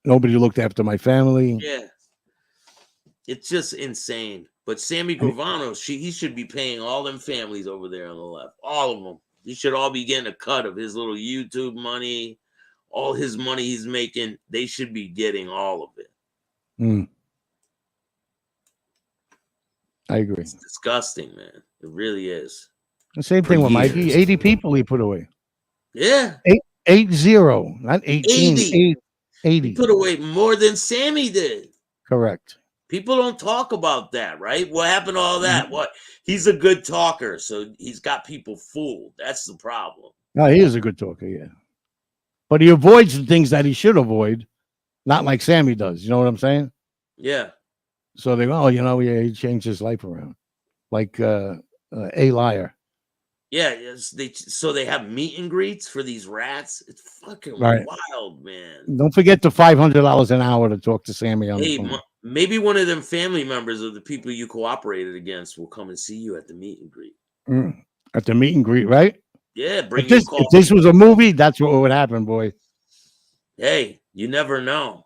Nobody looked after my family. Yeah. It's just insane. But Sammy Gravano, he should be paying all them families over there on the left. All of them. He should all be getting a cut of his little YouTube money. All his money he's making. They should be getting all of it. I agree. It's disgusting, man. It really is. The same thing with Mikey. 80 people he put away. Yeah. 80, not 18. 80. He put away more than Sammy did. Correct. People don't talk about that, right? What happened to all that? What? He's a good talker, so he's got people fooled. That's the problem. No, he is a good talker, yeah. But he avoids the things that he should avoid, not like Sammy does. You know what I'm saying? Yeah. So they go, oh, yeah, he changed his life around. Like a liar. Yeah, so they have meet and greets for these rats. It's fucking wild, man. Don't forget the $500 an hour to talk to Sammy on the phone. Maybe one of them family members of the people you cooperated against will come and see you at the meet and greet. At the meet and greet, right? Yeah, if this was a movie, that's what would happen, boy. Hey, you never know,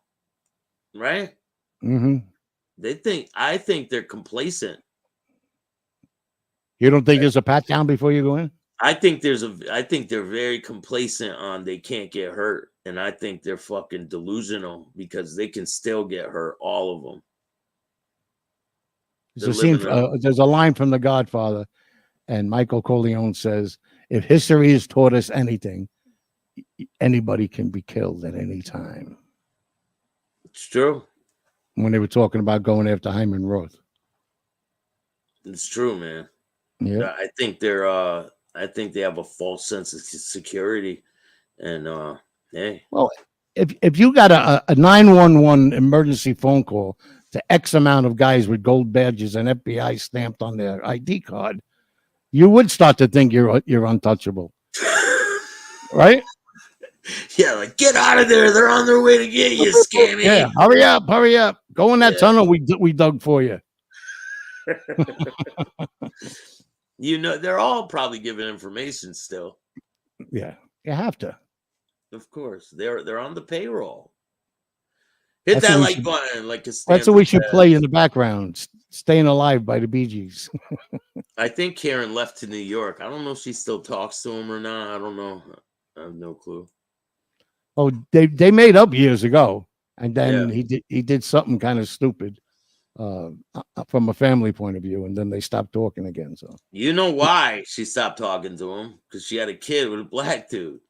right? I think they're complacent. You don't think there's a pat down before you go in? I think they're very complacent on they can't get hurt. And I think they're fucking delusional because they can still get hurt, all of them. There's a line from The Godfather, and Michael Corleone says, if history has taught us anything, anybody can be killed at any time. It's true. When they were talking about going after Hyman Roth. It's true, man. Yeah. I think they have a false sense of security. And hey. Well, if you got a 911 emergency phone call to X amount of guys with gold badges and FBI stamped on their ID card, you would start to think you're untouchable. Right? Yeah, like get out of there. They're on their way to get you, Scammy. Yeah, hurry up. Go in that tunnel we dug for you. They're all probably giving information still. Yeah, you have to. Of course, they're on the payroll. Hit that like button, like a. That's what we should play in the background. "Staying Alive" by the Bee Gees. I think Karen left to New York. I don't know if she still talks to him or not. I don't know. I have no clue. Oh, they made up years ago, and then he did something kind of stupid. From a family point of view, and then they stopped talking again. So you know why she stopped talking to him? Because she had a kid with a black dude.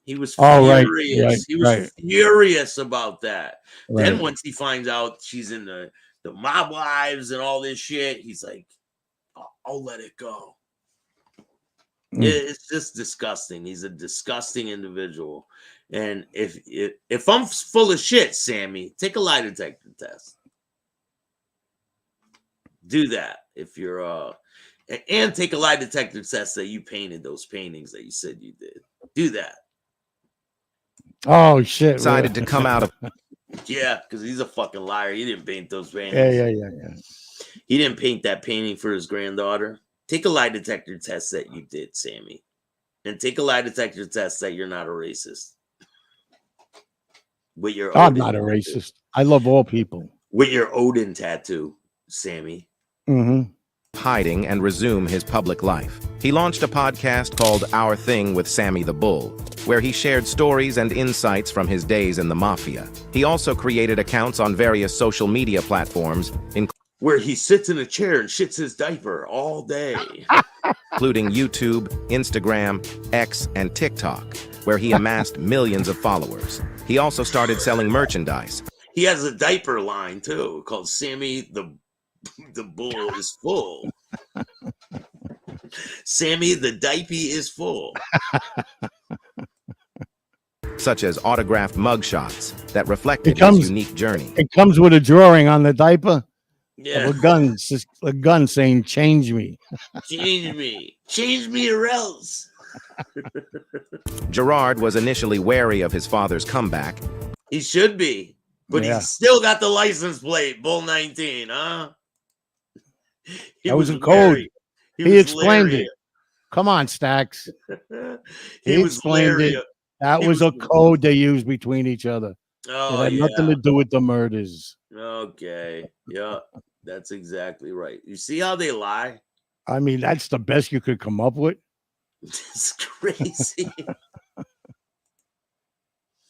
He was furious. He was furious about that. Right. Then once he finds out she's in the mob wives and all this shit, he's like, I'll let it go. It's just disgusting. He's a disgusting individual. And if I'm full of shit, Sammy, take a lie detector test. Do that if you're and take a lie detector test that you painted those paintings that you said you did. Do that. Oh shit! Decided to come out of because he's a fucking liar. He didn't paint those paintings. Yeah. He didn't paint that painting for his granddaughter. Take a lie detector test that you did, Sammy, and take a lie detector test that you're not a racist. With your I'm not a racist. I love all people. With your Odin tattoo, Sammy. Hiding and resume his public life. He launched a podcast called Our Thing with Sammy the Bull, where he shared stories and insights from his days in the Mafia. He also created accounts on various social media platforms, where he sits in a chair and shits his diaper all day, including YouTube, Instagram, X, and TikTok, where he amassed millions of followers. He also started selling merchandise. He has a diaper line too, called Sammy the Bull is full. Sammy the diaper is full. Such as autographed mugshots that reflected his unique journey. It comes with a drawing on the diaper. Yeah. Of a gun saying, "Change me. Change me or else." Gerard was initially wary of his father's comeback. He should be, but he's still got the license plate, Bull 19, huh? That was a code. He explained it. Come on, Staxx. He explained it. That was a code they used between each other. Oh, it had nothing to do with the murders. Okay. Yeah, that's exactly right. You see how they lie? I mean, that's the best you could come up with. It's crazy.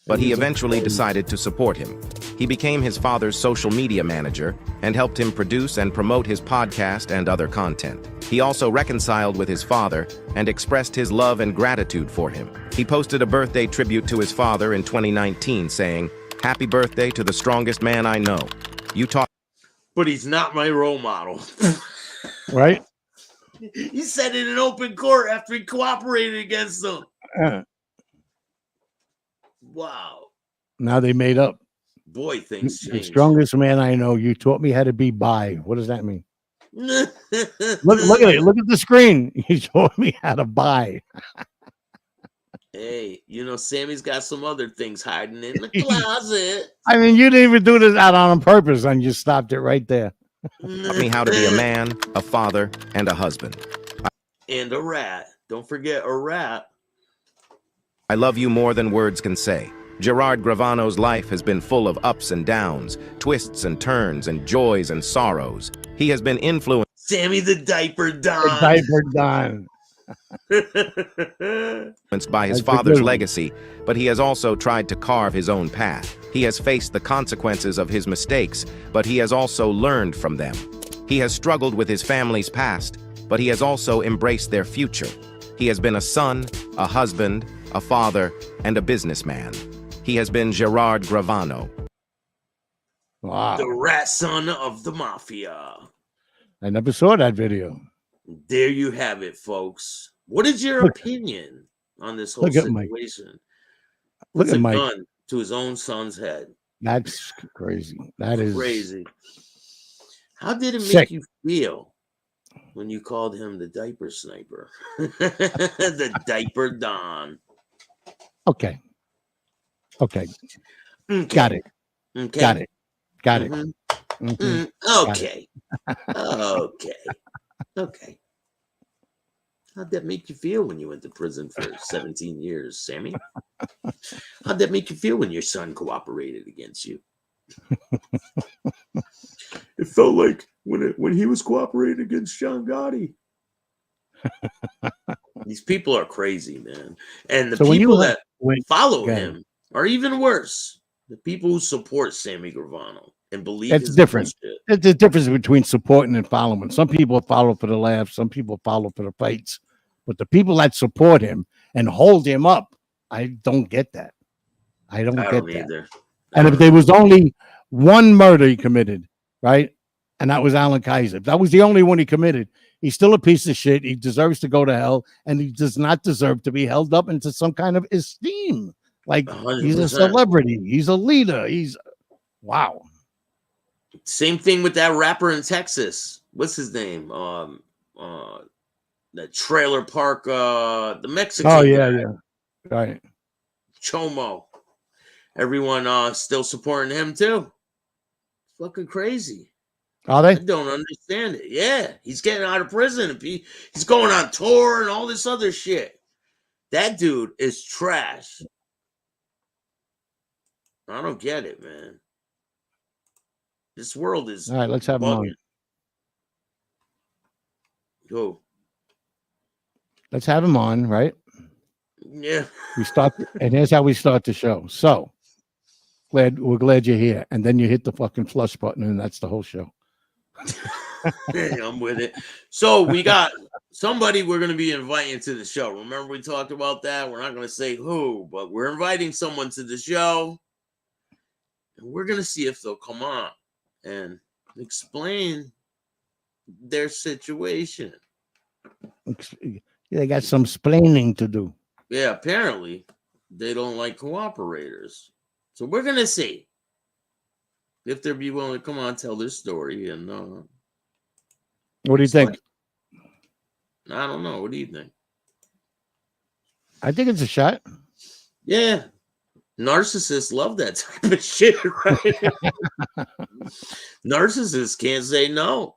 But he eventually decided to support him. He became his father's social media manager and helped him produce and promote his podcast and other content. He also reconciled with his father and expressed his love and gratitude for him. He posted a birthday tribute to his father in 2019 saying, "Happy birthday to the strongest man I know. You taught..." but he's not my role model. Right? He said it in open court after he cooperated against them. Wow. Now they made up. Boy, things The change. strongest man I know. You taught me how to be bi. What does that mean? Look at it. Look at the screen. You taught me how to buy. Hey, you know, Sammy's got some other things hiding in the closet. I mean, you didn't even do this out on purpose, and you stopped it right there. Taught me how to be a man, a father, and a husband. And a rat. Don't forget a rat. I love you more than words can say. Gerard Gravano's life has been full of ups and downs, twists and turns, and joys and sorrows. He has been influenced. Sammy the Diaper Don. The Diaper Don. By his father's legacy, but he has also tried to carve his own path. He has faced the consequences of his mistakes, but he has also learned from them. He has struggled with his family's past, but he has also embraced their future. He has been a son, a husband, a father, and a businessman. He has been Gerard Gravano. Wow. The rat son of the Mafia. I never saw that video. There you have it, folks. What is your opinion on this whole situation? Look at Mike. Gun to his own son's head. That's crazy. That is crazy. How did it make sick. You feel when you called him the diaper sniper? The Diaper Don. Okay. Got it. Okay. Got it. Mm-hmm. Mm-hmm. Okay. Okay. How'd that make you feel when you went to prison for 17 years, Sammy? How'd that make you feel when your son cooperated against you? It felt like when he was cooperating against John Gotti. These people are crazy, man. And the people that follow him are even worse. The people who support Sammy Gravano and believe it's different. There's a difference between supporting and following. Some people follow for the laughs, some people follow for the fights. But the people that support him and hold him up, I don't get that. I don't get that. Either. And if there was only one murder he committed, right? And that was Alan Kaiser. If that was the only one he committed, he's still a piece of shit. He deserves to go to hell, and he does not deserve to be held up into some kind of esteem. Like 100%. He's a celebrity. He's a leader. Wow. Same thing with that rapper in Texas. What's his name? The trailer park, the Mexican. Oh, yeah, guy. yeah. Right. Chomo. Everyone still supporting him too. It's fucking crazy. Are they? I don't understand it. Yeah, he's getting out of prison. He's going on tour and all this other shit. That dude is trash. I don't get it, man. This world is all right. Let's have him on. Go. Let's have him on, right? Yeah. We start, and here's how we start the show. So we're glad you're here, and then you hit the fucking flush button, and that's the whole show. I'm with it. So we got somebody we're going to be inviting to the show. Remember we talked about that? We're not going to say who, but we're inviting someone to the show, and we're going to see if they'll come on and explain their situation. They got some splaining to do. Yeah, apparently they don't like cooperators. So we're going to see if they'll be willing to come on and tell their story. And what do you think? I don't know. What do you think? I think it's a shot. Yeah. Narcissists love that type of shit, right? Narcissists can't say no.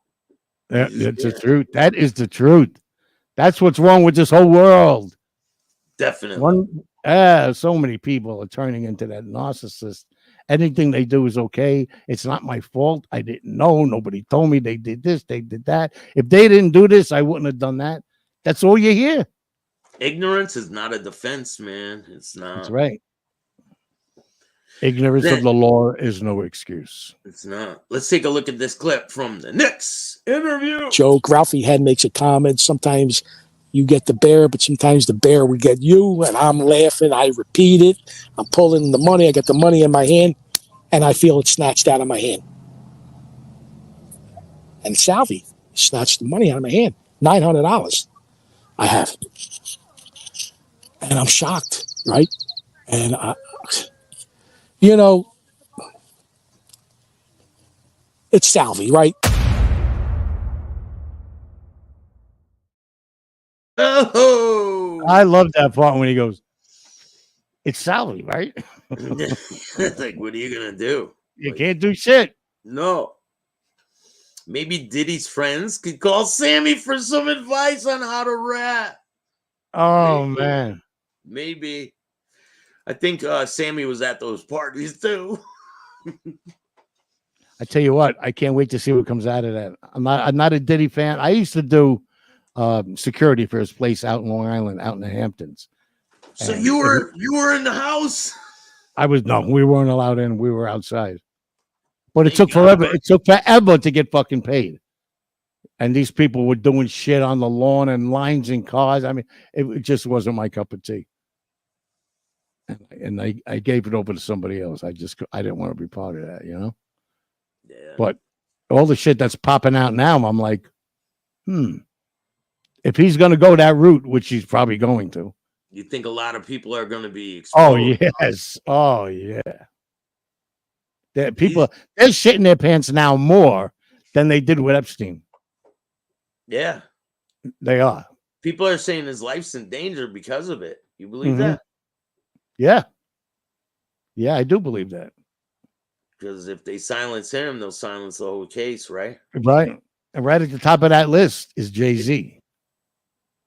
That's the truth. That is the truth. That's what's wrong with this whole world. Definitely. So many people are turning into that narcissist. Anything they do is okay. It's not my fault. I didn't know. Nobody told me. They did this. They did that. If they didn't do this, I wouldn't have done that. That's all you hear. Ignorance is not a defense, man. It's not. That's right. Ignorance of the law is no excuse. It's not. Let's take a look at this clip from the next interview. Joke. Ralphie Head makes a comment. Sometimes you get the bear, but sometimes the bear will get you. And I'm laughing. I repeat it. I'm pulling the money. I get the money in my hand, and I feel it snatched out of my hand. And Salvi snatched the money out of my hand. $900 I have. And I'm shocked, right? And, you know, it's Salvi, right? Oh, I love that part when he goes, "It's Salvi, right?" like, what are you gonna do? You Like, can't do shit. no. Maybe Diddy's friends could call Sammy for some advice on how to rap. Oh Maybe. man, Maybe. I think Sammy was at those parties too. I tell you what, I can't wait to see what comes out of that. I'm not a Diddy fan. I used to do security for his place out in Long Island, out in the Hamptons. So And you were in the house. I was no, we weren't allowed in. We were outside. But it Thank took God. forever. It took forever to get fucking paid. And these people were doing shit on the lawn and lines in cars. I mean, it just wasn't my cup of tea. And I gave it over to somebody else. I didn't want to be part of that, you know. Yeah. But all the shit that's popping out now, I'm like, if he's going to go that route, which he's probably going to. You think a lot of people are going to be exposed? Oh yes, oh yeah. They're shitting their pants now more than they did with Epstein. Yeah. They are. People are saying his life's in danger because of it. You believe that? Yeah. Yeah, I do believe that. Because if they silence him, they'll silence the whole case, right? Right. And right at the top of that list is Jay-Z.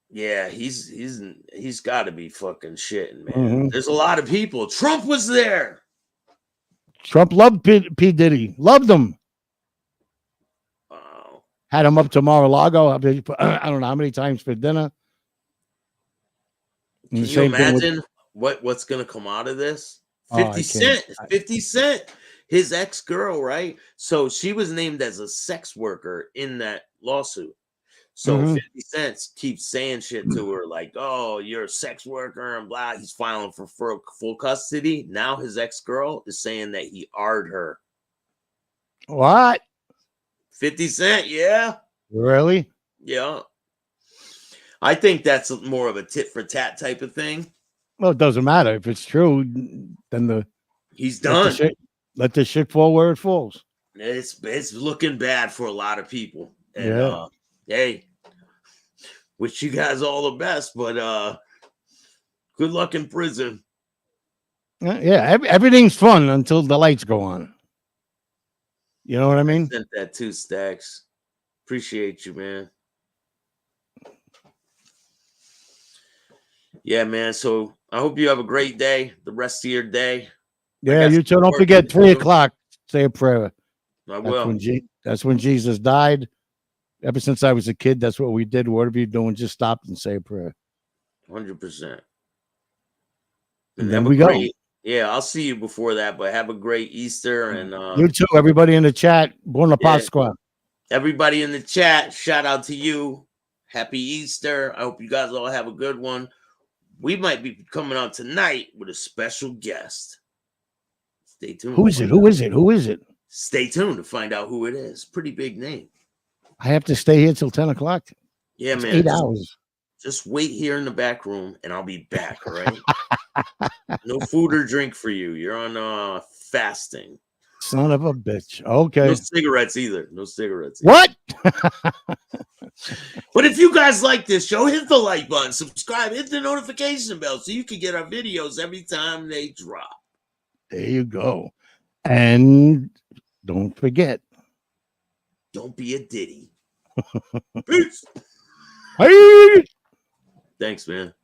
Yeah, he's got to be fucking shitting, man. There's a lot of people. Trump was there. Trump loved P. Diddy. Loved him. Wow. Had him up to Mar-a-Lago. I don't know how many times for dinner. Can you imagine what's going to come out of this? 50 Cent. 50 Cent. His ex-girl, right? So she was named as a sex worker in that lawsuit. So 50 Cent keeps saying shit to her like, oh, you're a sex worker and blah. He's filing for full custody. Now his ex-girl is saying that he R'd her. What? 50 Cent, yeah. Really? Yeah. I think that's more of a tit for tat type of thing. Well, it doesn't matter. If it's true, then he's done. Let the shit fall where it falls. It's looking bad for a lot of people. And yeah. Hey, wish you guys all the best, but good luck in prison. Yeah, everything's fun until the lights go on. You know what I mean? I sent that too, Staxx. Appreciate you, man. Yeah, man. So I hope you have a great day, the rest of your day. Yeah, you too. Don't forget 3:00. Say a prayer. I will. That's when Jesus died. Ever since I was a kid, that's what we did. Whatever you're doing, just stop and say a prayer. 100%. And then we go. Yeah, I'll see you before that, but have a great Easter. And you too. Everybody in the chat. Buona Pasqua. Everybody in the chat, shout out to you. Happy Easter. I hope you guys all have a good one. We might be coming on tonight with a special guest. Stay tuned. Who is it? Who is it? Who is it? Stay tuned to find out who it is. Pretty big name. I have to stay here till 10:00. Yeah, it's man. 8 hours. Just wait here in the back room and I'll be back. All right. No food or drink for you. You're on fasting. Son of a bitch. Okay. No cigarettes either. No cigarettes. What? But if you guys like this show, hit the like button, subscribe, hit the notification bell so you can get our videos every time they drop. There you go. And don't forget. Don't be a Diddy. Peace. Hey. Thanks, man.